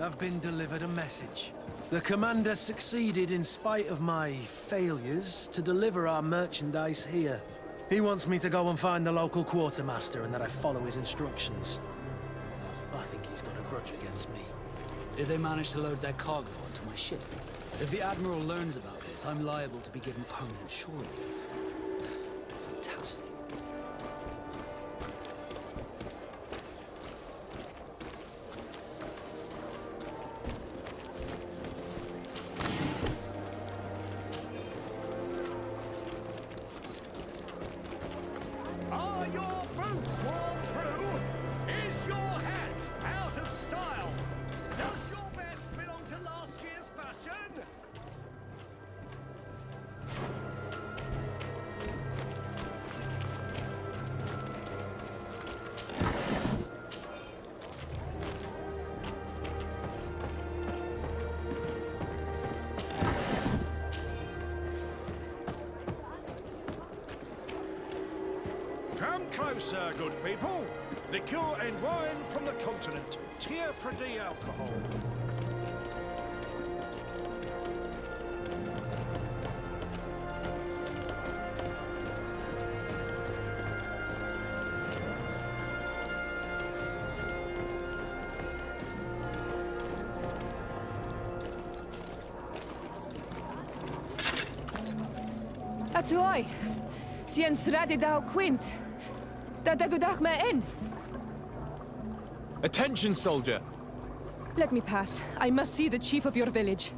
I've been delivered a message. The commander succeeded in spite of my failures to deliver our merchandise here. He wants me to go and find the local quartermaster and that I follow his instructions. I think he's got a grudge against me. Did they manage to load their cargo onto my ship? If the Admiral learns about this, I'm liable to be given permanent shore leave. Fantastic. Are your boots worn through? Is your hat out of style? Does your vest belong to last year's fashion? Come closer, good people. Liqueur and wine from the continent. Tier Pradi alcohol. Atoy, sien sradi dau quint. Da dagudach me in. Attention, soldier! Let me pass. I must see the chief of your village.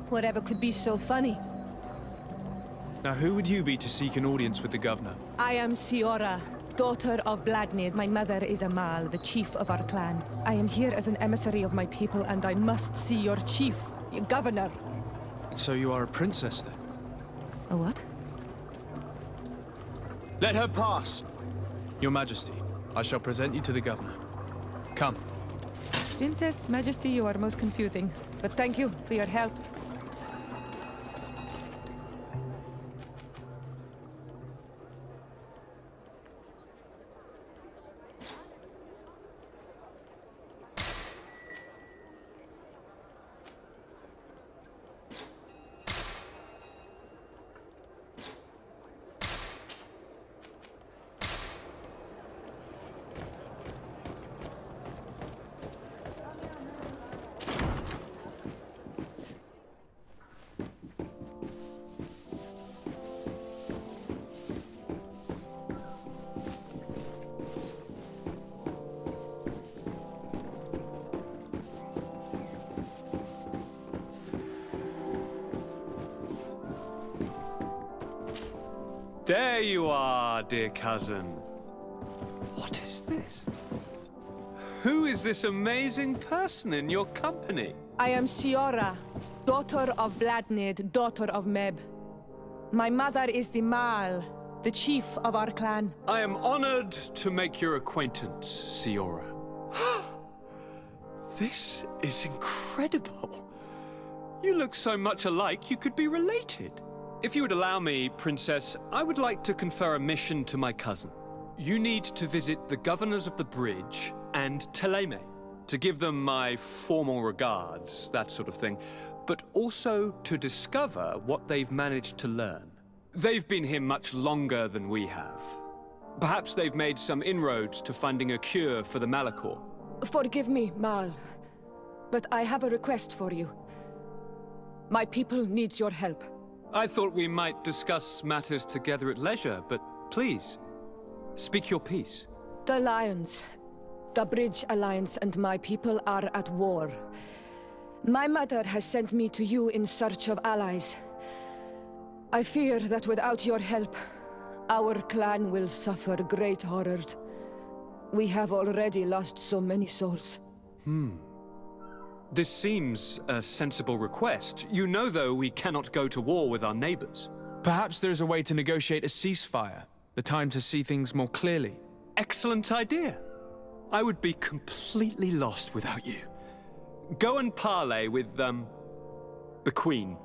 Whatever could be so funny. Now, who would you be to seek an audience with the governor? I am Siora, daughter of Vladnir. My mother is Amal, the chief of our clan. I am here as an emissary of my people, and I must see your chief, your governor. And so you are a princess, then? A what? Let her pass! Your Majesty, I shall present you to the governor. Come. Princess, Majesty, you are most confusing. But thank you for your help. There you are, dear cousin. What is this? Who is this amazing person in your company? I am Siora, daughter of Vladnir, daughter of Meb. My mother is the Mal, the chief of our clan. I am honored to make your acquaintance, Siora. This is incredible. You look so much alike you could be related. If you would allow me, Princess, I would like to confer a mission to my cousin. You need to visit the governors of the bridge and Teleme to give them my formal regards, that sort of thing, but also to discover what they've managed to learn. They've been here much longer than we have. Perhaps they've made some inroads to finding a cure for the Malachor. Forgive me, Mal, but I have a request for you. My people needs your help. I thought we might discuss matters together at leisure, but please, speak your piece. The Lions, the Bridge Alliance and my people are at war. My mother has sent me to you in search of allies. I fear that without your help, our clan will suffer great horrors. We have already lost so many souls. This seems a sensible request. You know, though, we cannot go to war with our neighbors. Perhaps there is a way to negotiate a ceasefire. The time to see things more clearly. Excellent idea. I would be completely lost without you. Go and parley with, the Queen,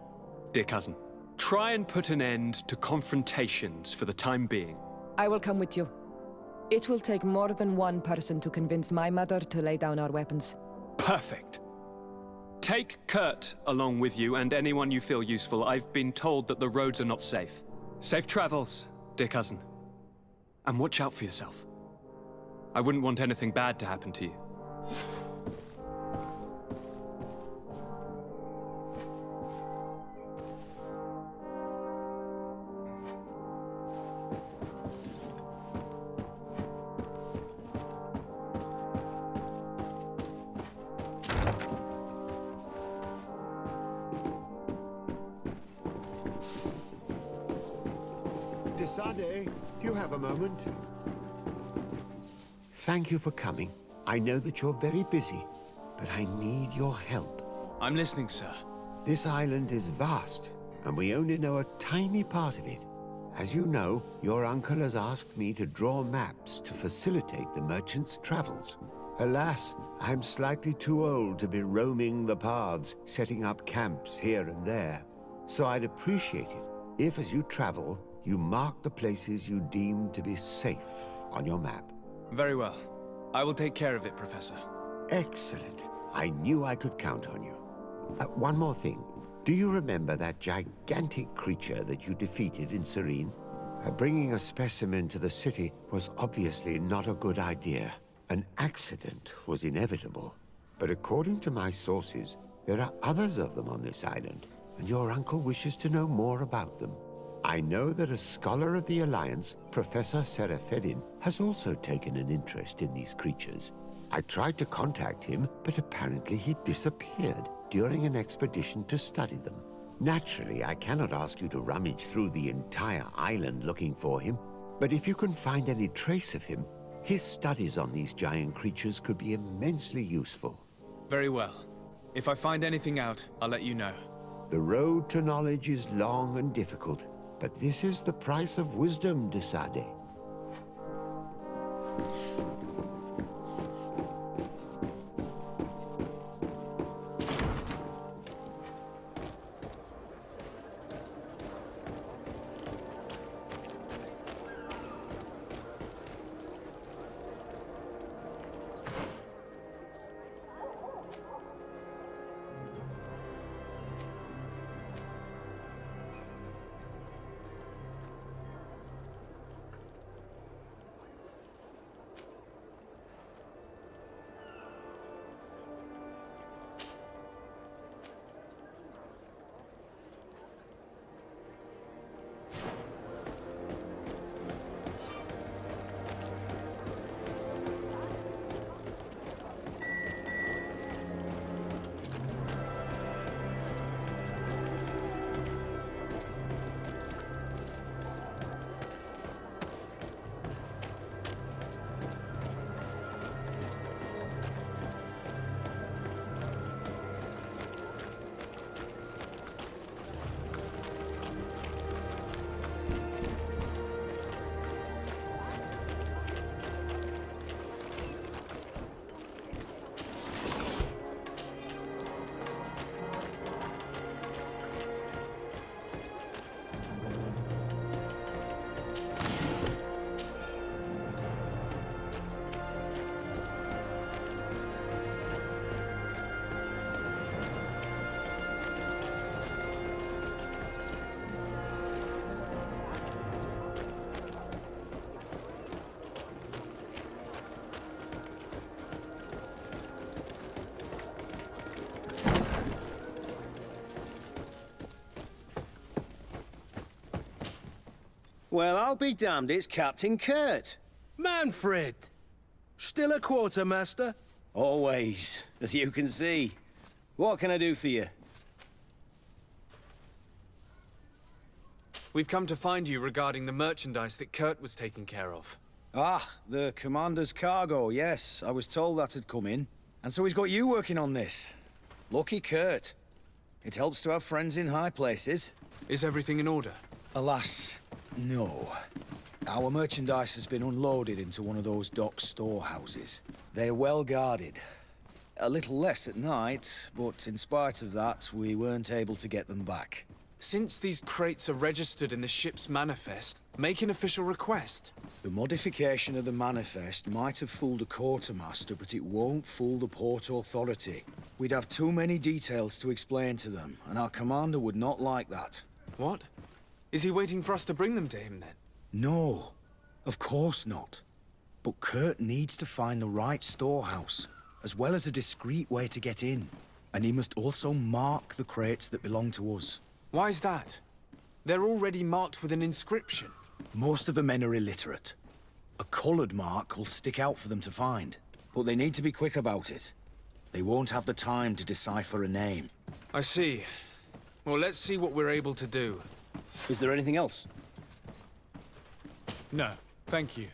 dear cousin. Try and put an end to confrontations for the time being. I will come with you. It will take more than one person to convince my mother to lay down our weapons. Perfect. Take Kurt along with you and anyone you feel useful. I've been told that the roads are not safe. Safe travels, dear cousin. And watch out for yourself. I wouldn't want anything bad to happen to you. Desade, do you have a moment? Thank you for coming. I know that you're very busy, but I need your help. I'm listening, sir. This island is vast, and we only know a tiny part of it. As you know, your uncle has asked me to draw maps to facilitate the merchant's travels. Alas, I'm slightly too old to be roaming the paths, setting up camps here and there. So I'd appreciate it if, as you travel, you mark the places you deem to be safe on your map. Very well. I will take care of it, Professor. Excellent. I knew I could count on you. One more thing. Do you remember that gigantic creature that you defeated in Serene? Bringing a specimen to the city was obviously not a good idea. An accident was inevitable. But according to my sources, there are others of them on this island, and your uncle wishes to know more about them. I know that a scholar of the Alliance, Professor Serafedin, has also taken an interest in these creatures. I tried to contact him, but apparently he disappeared during an expedition to study them. Naturally, I cannot ask you to rummage through the entire island looking for him, but if you can find any trace of him, his studies on these giant creatures could be immensely useful. Very well. If I find anything out, I'll let you know. The road to knowledge is long and difficult, but this is the price of wisdom, Desade. Well, I'll be damned, it's Captain Kurt. Manfred! Still a quartermaster? Always, as you can see. What can I do for you? We've come to find you regarding the merchandise that Kurt was taking care of. Ah, the commander's cargo, yes. I was told that had come in. And so he's got you working on this. Lucky Kurt. It helps to have friends in high places. Is everything in order? Alas, no. Our merchandise has been unloaded into one of those dock storehouses. They're well guarded. A little less at night, but in spite of that, we weren't able to get them back. Since these crates are registered in the ship's manifest, make an official request. The modification of the manifest might have fooled a quartermaster, but it won't fool the Port Authority. We'd have too many details to explain to them, and our commander would not like that. What? Is he waiting for us to bring them to him, then? No, of course not. But Kurt needs to find the right storehouse, as well as a discreet way to get in. And he must also mark the crates that belong to us. Why's that? They're already marked with an inscription. Most of the men are illiterate. A colored mark will stick out for them to find. But they need to be quick about it. They won't have the time to decipher a name. I see. Well, let's see what we're able to do. Is there anything else? No, thank you.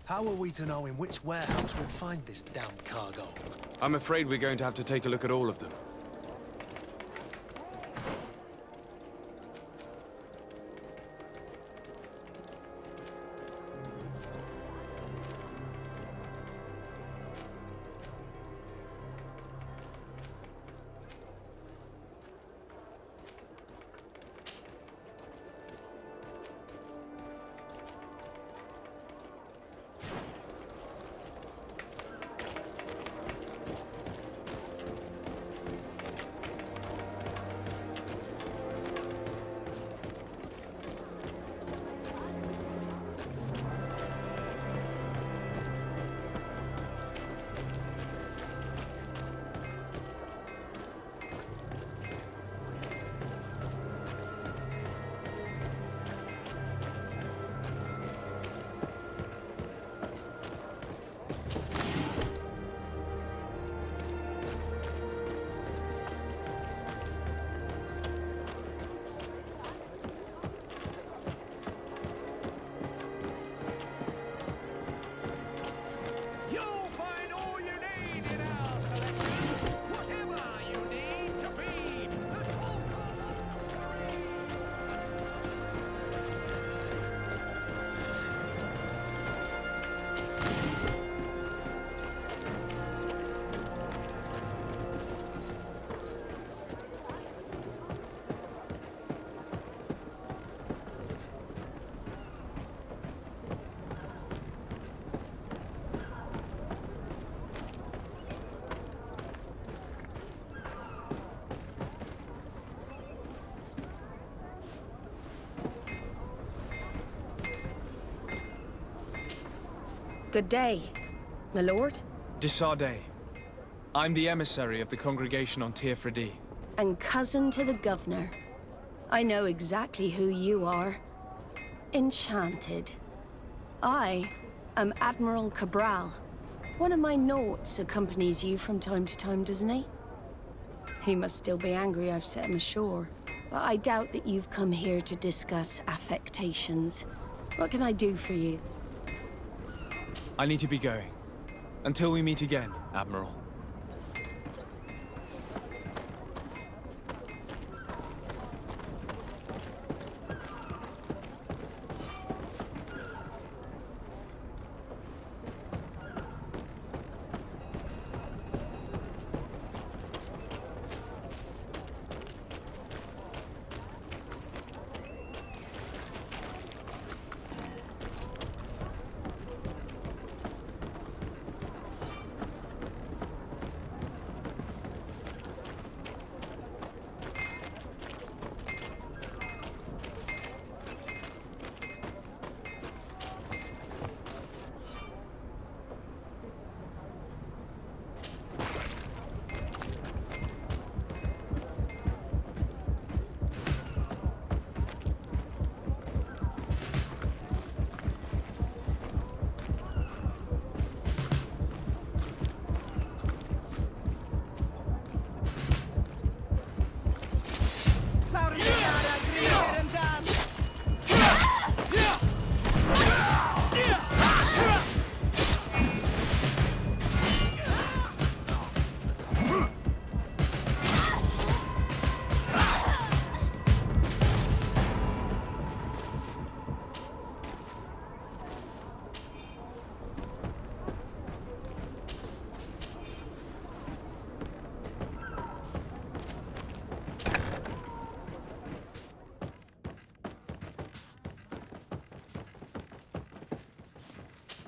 How are we to know in which warehouse we'll find this damned cargo? I'm afraid we're going to have to take a look at all of them. You'll find all you need in our selection. Whatever you need to be the talk of all Surrey. Good day, my lord. Desardet. I'm the emissary of the congregation on Teofredi. And cousin to the governor. I know exactly who you are. Enchanted. I am Admiral Cabral. One of my naughts accompanies you from time to time, doesn't he? He must still be angry I've set him ashore. But I doubt that you've come here to discuss affectations. What can I do for you? I need to be going. Until we meet again, Admiral.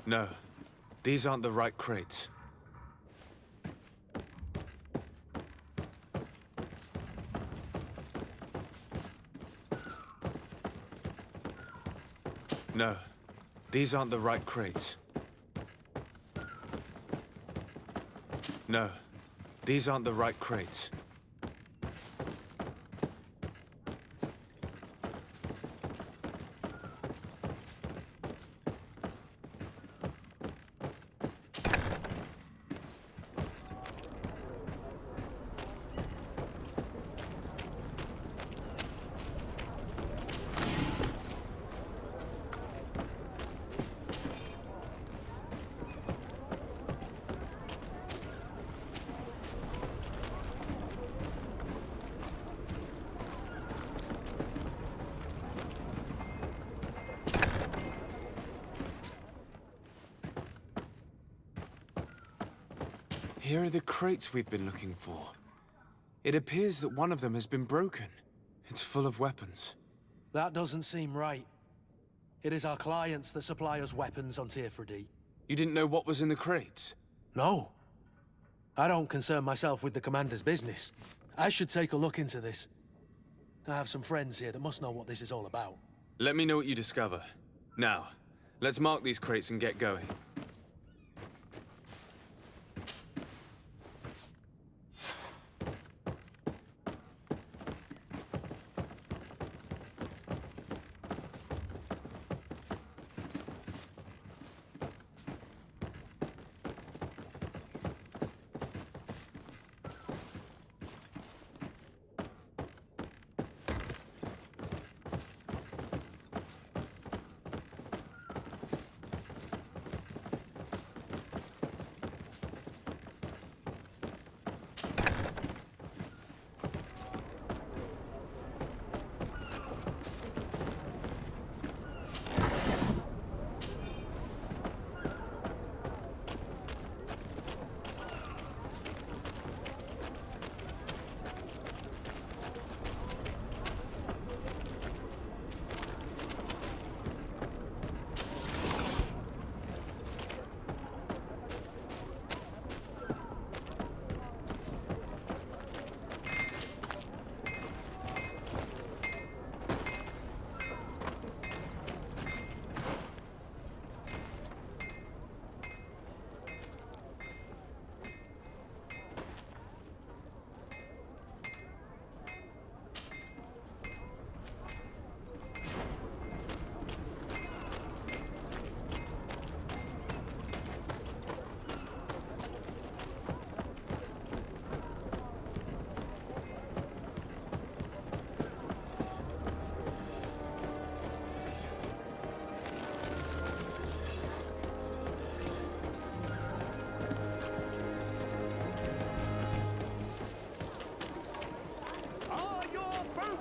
No, these aren't the right crates. No, these aren't the right crates. No, these aren't the right crates. Here are the crates we've been looking for. It appears that one of them has been broken. It's full of weapons. That doesn't seem right. It is our clients that supply us weapons on Tearfredy. You didn't know what was in the crates? No. I don't concern myself with the commander's business. I should take a look into this. I have some friends here that must know what this is all about. Let me know what you discover. Now, let's mark these crates and get going.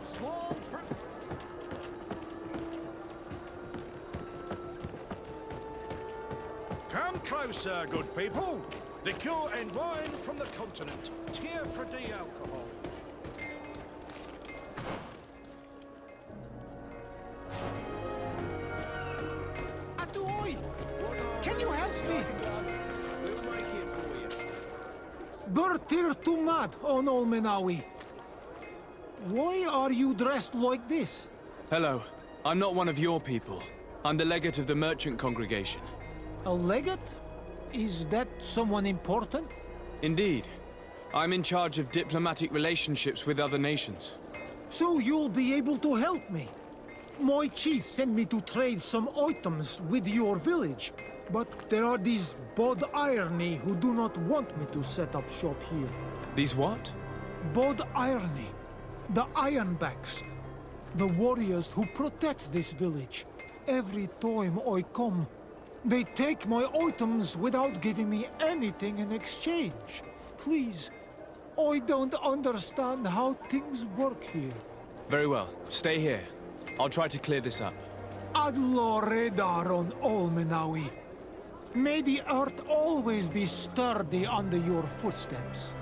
Sworn through. Come closer, good people. Liqueur and wine from the continent. Tearfredy alcohol. Atuoi! Can you help me? We'll make it for you. Bertir Tumad on Olmenawi. Why are you dressed like this? Hello. I'm not one of your people. I'm the legate of the merchant congregation. A legate? Is that someone important? Indeed. I'm in charge of diplomatic relationships with other nations. So you'll be able to help me. My chief sent me to trade some items with your village, but there are these Bod Irony who do not want me to set up shop here. These what? Bod Irony. The Ironbacks. The warriors who protect this village. Every time I come, they take my items without giving me anything in exchange. Please, I don't understand how things work here. Very well. Stay here. I'll try to clear this up. Adlo Redar on Olmenawi. May the earth always be sturdy under your footsteps.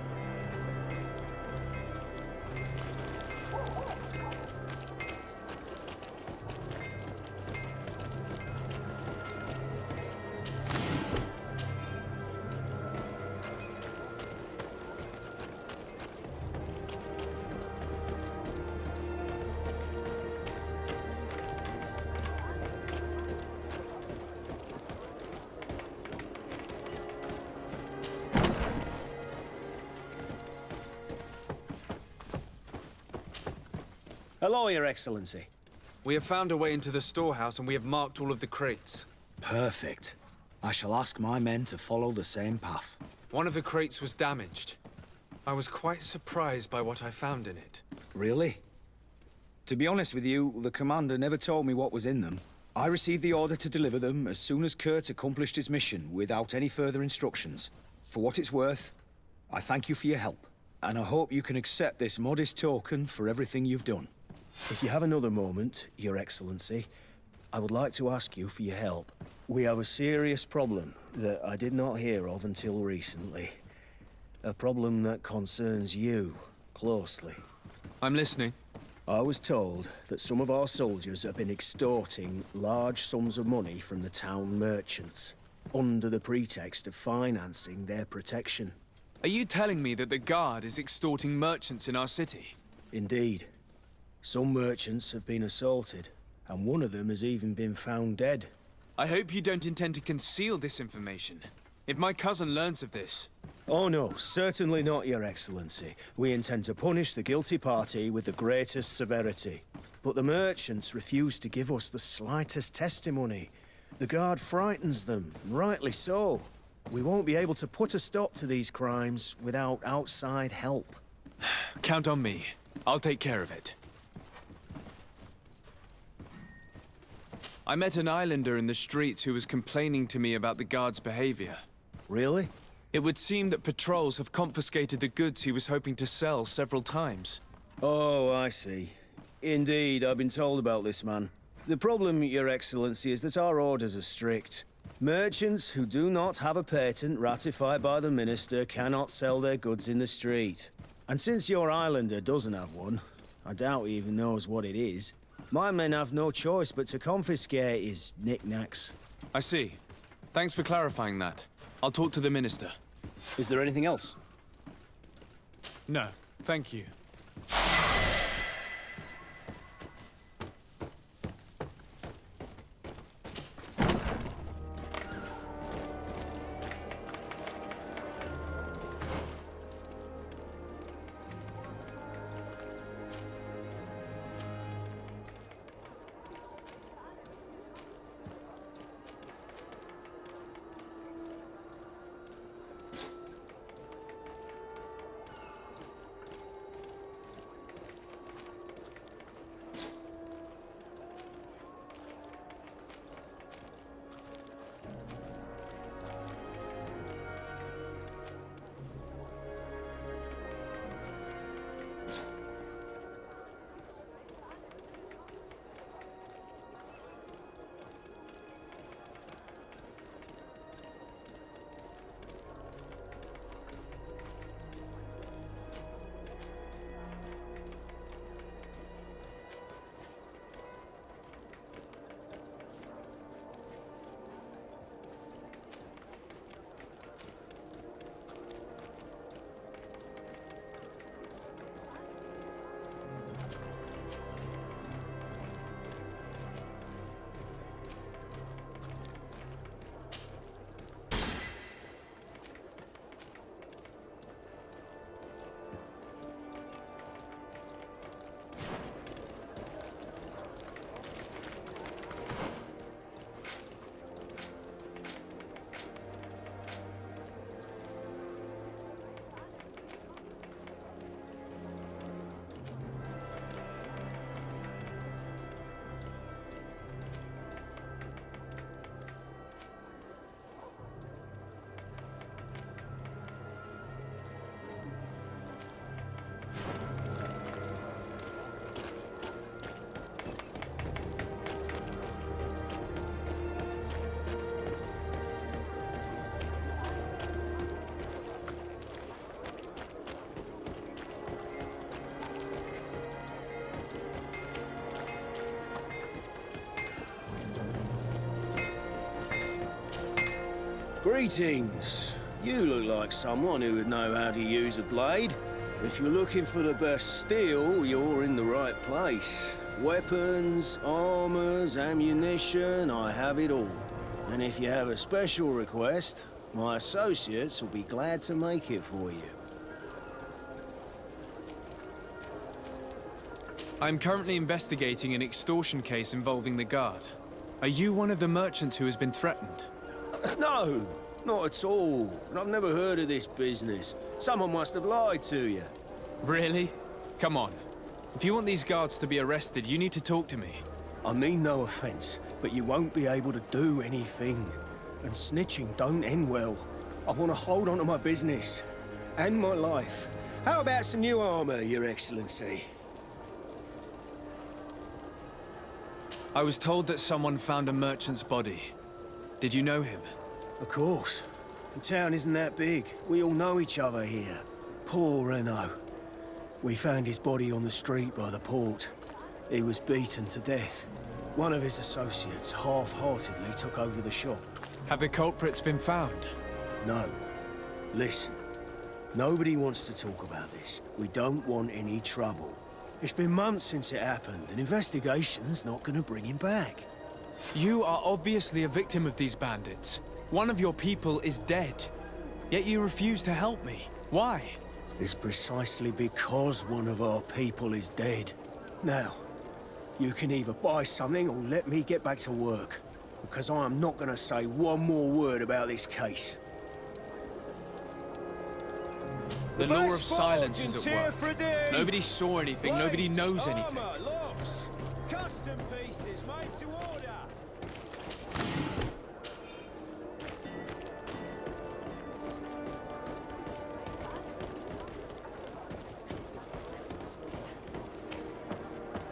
Hello, Your Excellency. We have found a way into the storehouse and we have marked all of the crates. Perfect. I shall ask my men to follow the same path. One of the crates was damaged. I was quite surprised by what I found in it. Really? To be honest with you, the commander never told me what was in them. I received the order to deliver them as soon as Kurt accomplished his mission, without any further instructions. For what it's worth, I thank you for your help, and I hope you can accept this modest token for everything you've done. If you have another moment, Your Excellency, I would like to ask you for your help. We have a serious problem that I did not hear of until recently. A problem that concerns you closely. I'm listening. I was told that some of our soldiers have been extorting large sums of money from the town merchants, under the pretext of financing their protection. Are you telling me that the Guard is extorting merchants in our city? Indeed. Some merchants have been assaulted, and one of them has even been found dead. I hope you don't intend to conceal this information. If my cousin learns of this... Oh no, certainly not, Your Excellency. We intend to punish the guilty party with the greatest severity. But the merchants refuse to give us the slightest testimony. The Guard frightens them, and rightly so. We won't be able to put a stop to these crimes without outside help. Count on me. I'll take care of it. I met an islander in the streets who was complaining to me about the Guard's behavior. Really? It would seem that patrols have confiscated the goods he was hoping to sell several times. Oh, I see. Indeed, I've been told about this man. The problem, Your Excellency, is that our orders are strict. Merchants who do not have a patent ratified by the Minister cannot sell their goods in the street. And since your islander doesn't have one, I doubt he even knows what it is, my men have no choice but to confiscate his knickknacks. I see. Thanks for clarifying that. I'll talk to the Minister. Is there anything else? No, thank you. Greetings. You look like someone who would know how to use a blade. If you're looking for the best steel, you're in the right place. Weapons, armors, ammunition, I have it all. And if you have a special request, my associates will be glad to make it for you. I'm currently investigating an extortion case involving the Guard. Are you one of the merchants who has been threatened? No, not at all. And I've never heard of this business. Someone must have lied to you. Really? Come on. If you want these guards to be arrested, you need to talk to me. I mean no offense, but you won't be able to do anything. And snitching don't end well. I want to hold on to my business. And my life. How about some new armor, Your Excellency? I was told that someone found a merchant's body. Did you know him? Of course. The town isn't that big. We all know each other here. Poor Renault. We found his body on the street by the port. He was beaten to death. One of his associates half-heartedly took over the shop. Have the culprits been found? No. Listen. Nobody wants to talk about this. We don't want any trouble. It's been months since it happened. An investigation's not gonna bring him back. You are obviously a victim of these bandits. One of your people is dead. Yet you refuse to help me. Why? It's precisely because one of our people is dead. Now, you can either buy something or let me get back to work. Because I am not gonna say one more word about this case. The law of silence is at work. Nobody saw anything, nobody knows anything. Locks, custom pieces made to order.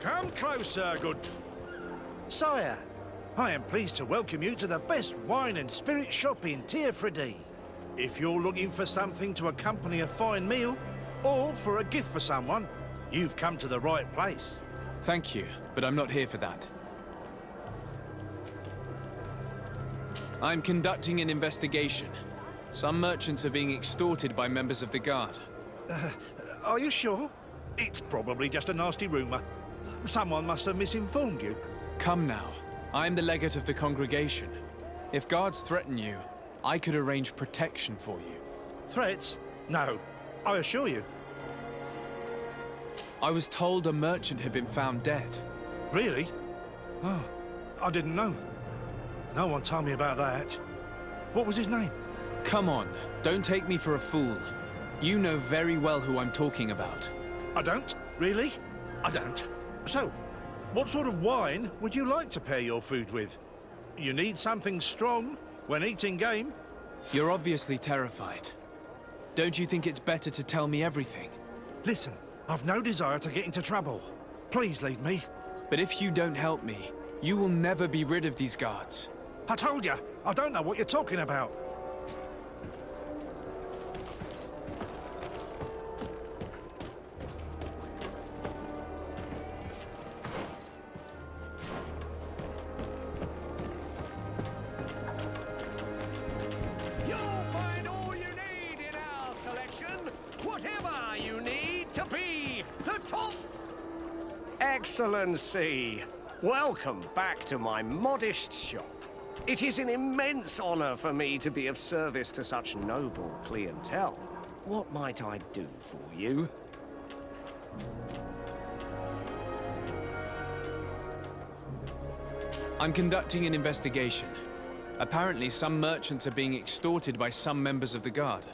Come closer, good... Sire, I am pleased to welcome you to the best wine and spirit shop in Tearfredy. If you're looking for something to accompany a fine meal, or for a gift for someone, you've come to the right place. Thank you, but I'm not here for that. I'm conducting an investigation. Some merchants are being extorted by members of the Guard. Are you sure? It's probably just a nasty rumor. Someone must have misinformed you. Come now. I'm the legate of the congregation. If guards threaten you, I could arrange protection for you. Threats? No, I assure you. I was told a merchant had been found dead. Really? Oh, I didn't know. No one told me about that. What was his name? Come on, don't take me for a fool. You know very well who I'm talking about. I don't? Really? I don't. So, what sort of wine would you like to pair your food with? You need something strong when eating game? You're obviously terrified. Don't you think it's better to tell me everything? Listen, I've no desire to get into trouble. Please leave me. But if you don't help me, you will never be rid of these guards. I told you, I don't know what you're talking about. You'll find all you need in our selection. Whatever you need to be the top. Excellency, welcome back to my modest shop. It is an immense honor for me to be of service to such noble clientele. What might I do for you? I'm conducting an investigation. Apparently, some merchants are being extorted by some members of the Guard.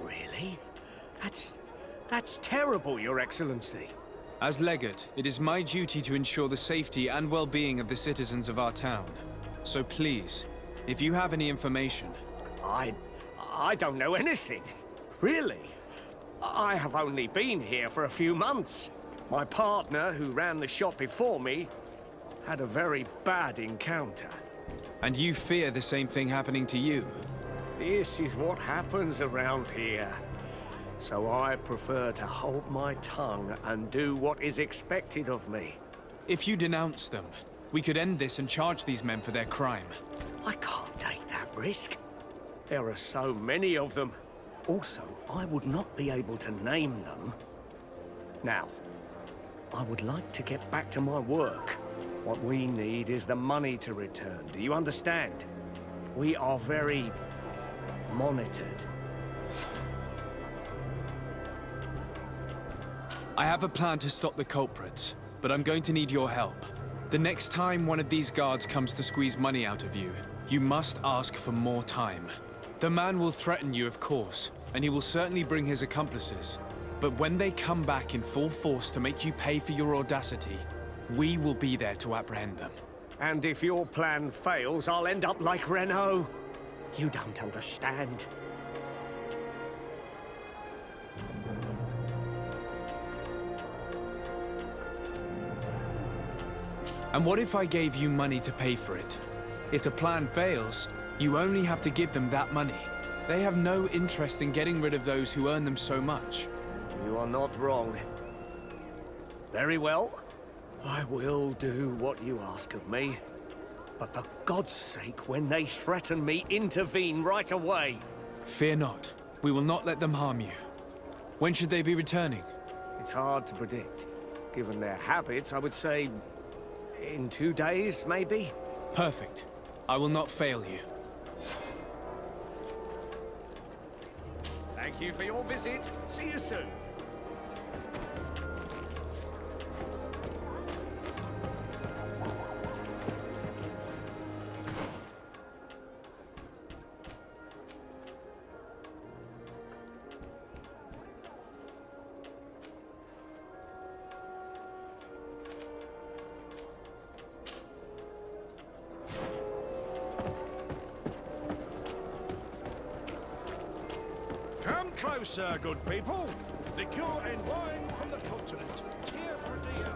Really? That's terrible, Your Excellency. As legate, it is my duty to ensure the safety and well-being of the citizens of our town. So please, if you have any information... I don't know anything. Really. I have only been here for a few months. My partner, who ran the shop before me, had a very bad encounter. And you fear the same thing happening to you? This is what happens around here. So I prefer to hold my tongue and do what is expected of me. If you denounce them, we could end this and charge these men for their crime. I can't take that risk. There are so many of them. Also, I would not be able to name them. Now, I would like to get back to my work. What we need is the money to return. Do you understand? We are very monitored. I have a plan to stop the culprits, but I'm going to need your help. The next time one of these guards comes to squeeze money out of you, you must ask for more time. The man will threaten you, of course, and he will certainly bring his accomplices. But when they come back in full force to make you pay for your audacity, we will be there to apprehend them. And if your plan fails, I'll end up like Renault. You don't understand. And what if I gave you money to pay for it? If the plan fails, you only have to give them that money. They have no interest in getting rid of those who earn them so much. You are not wrong. Very well. I will do what you ask of me. But for God's sake, when they threaten me, intervene right away. Fear not. We will not let them harm you. When should they be returning? It's hard to predict. Given their habits, I would say in 2 days, maybe? Perfect. I will not fail you. Thank you for your visit. See you soon. Come closer, good people. Liqueur and wine from the continent. Tia Fredia.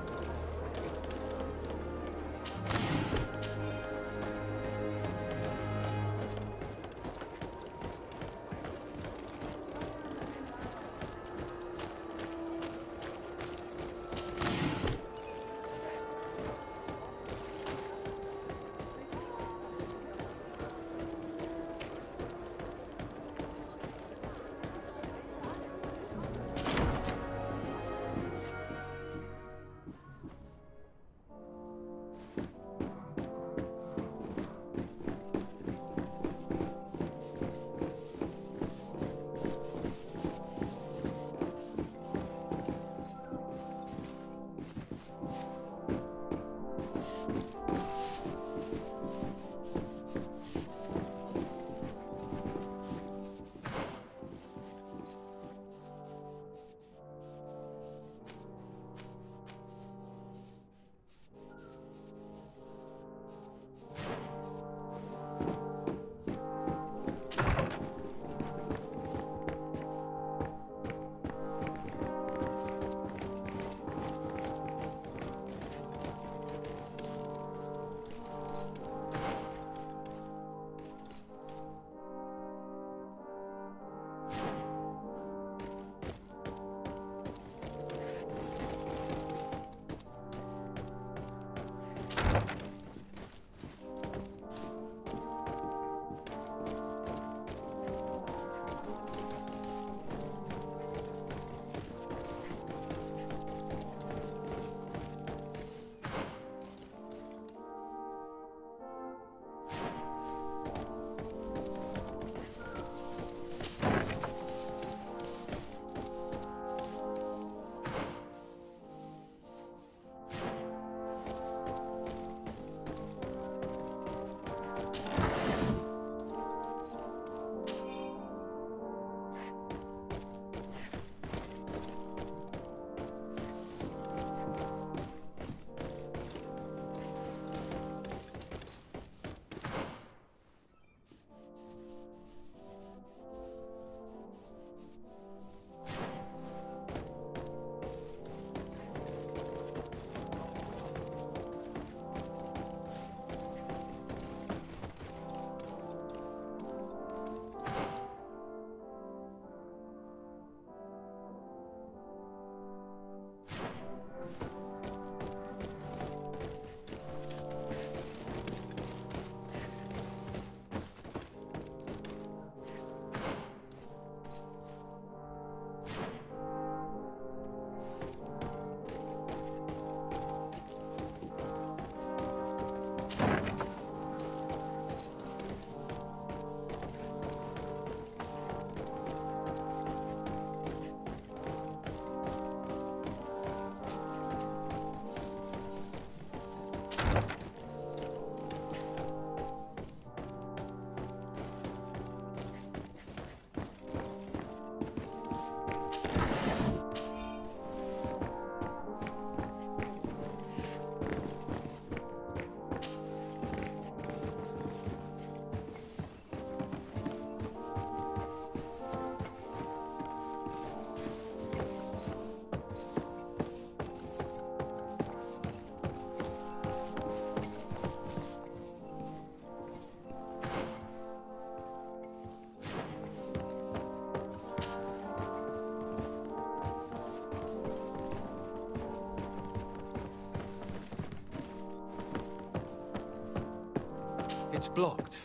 It's blocked.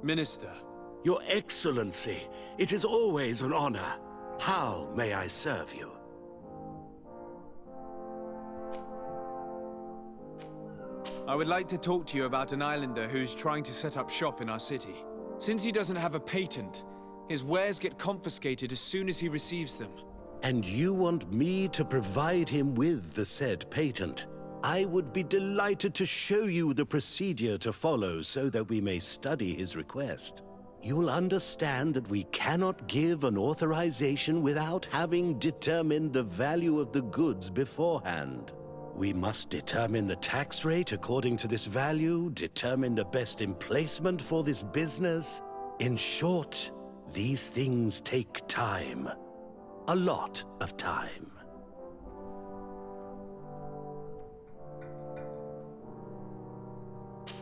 Minister. Your Excellency, it is always an honor. How may I serve you? I would like to talk to you about an islander who's trying to set up shop in our city. Since he doesn't have a patent, his wares get confiscated as soon as he receives them. And you want me to provide him with the said patent? I would be delighted to show you the procedure to follow so that we may study his request. You'll understand that we cannot give an authorization without having determined the value of the goods beforehand. We must determine the tax rate according to this value, determine the best emplacement for this business. In short, these things take time. A lot of time.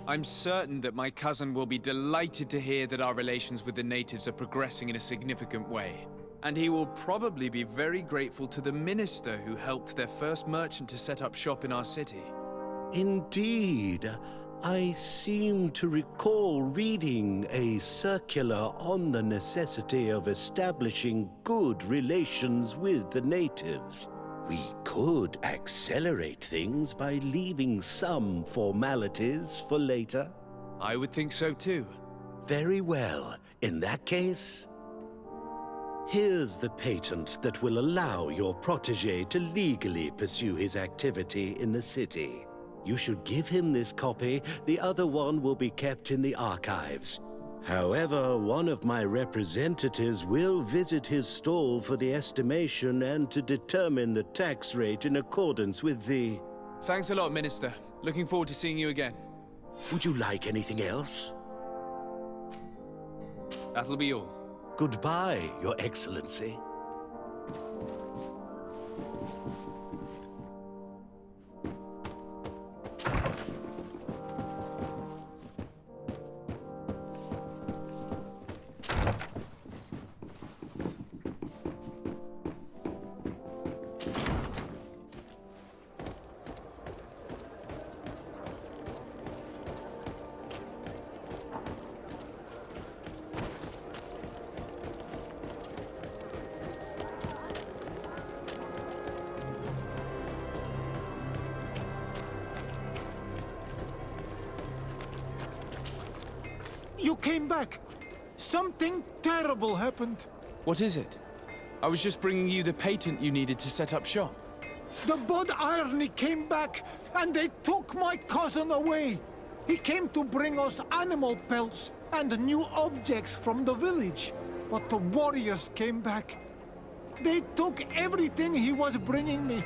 I'm certain that my cousin will be delighted to hear that our relations with the natives are progressing in a significant way. And he will probably be very grateful to the minister who helped their first merchant to set up shop in our city. Indeed. I seem to recall reading a circular on the necessity of establishing good relations with the natives. We could accelerate things by leaving some formalities for later. I would think so too. Very well. In that case, here's the patent that will allow your protege to legally pursue his activity in the city. You should give him this copy. The other one will be kept in the archives. However, one of my representatives will visit his stall for the estimation and to determine the tax rate in accordance with the... Thanks a lot, Minister. Looking forward to seeing you again. Would you like anything else? That'll be all. Goodbye, Your Excellency. You came back! Something terrible happened. What is it? I was just bringing you the patent you needed to set up shop. The Bod Irony came back, and they took my cousin away. He came to bring us animal pelts and new objects from the village. But the warriors came back. They took everything he was bringing me.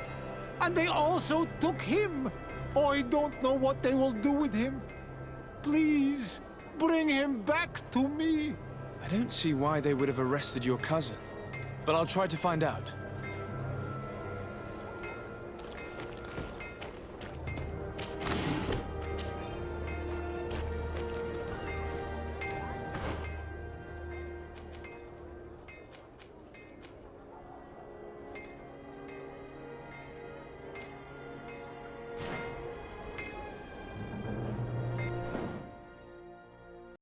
And they also took him. I don't know what they will do with him. Please, bring him back to me. I don't see why they would have arrested your cousin, but I'll try to find out.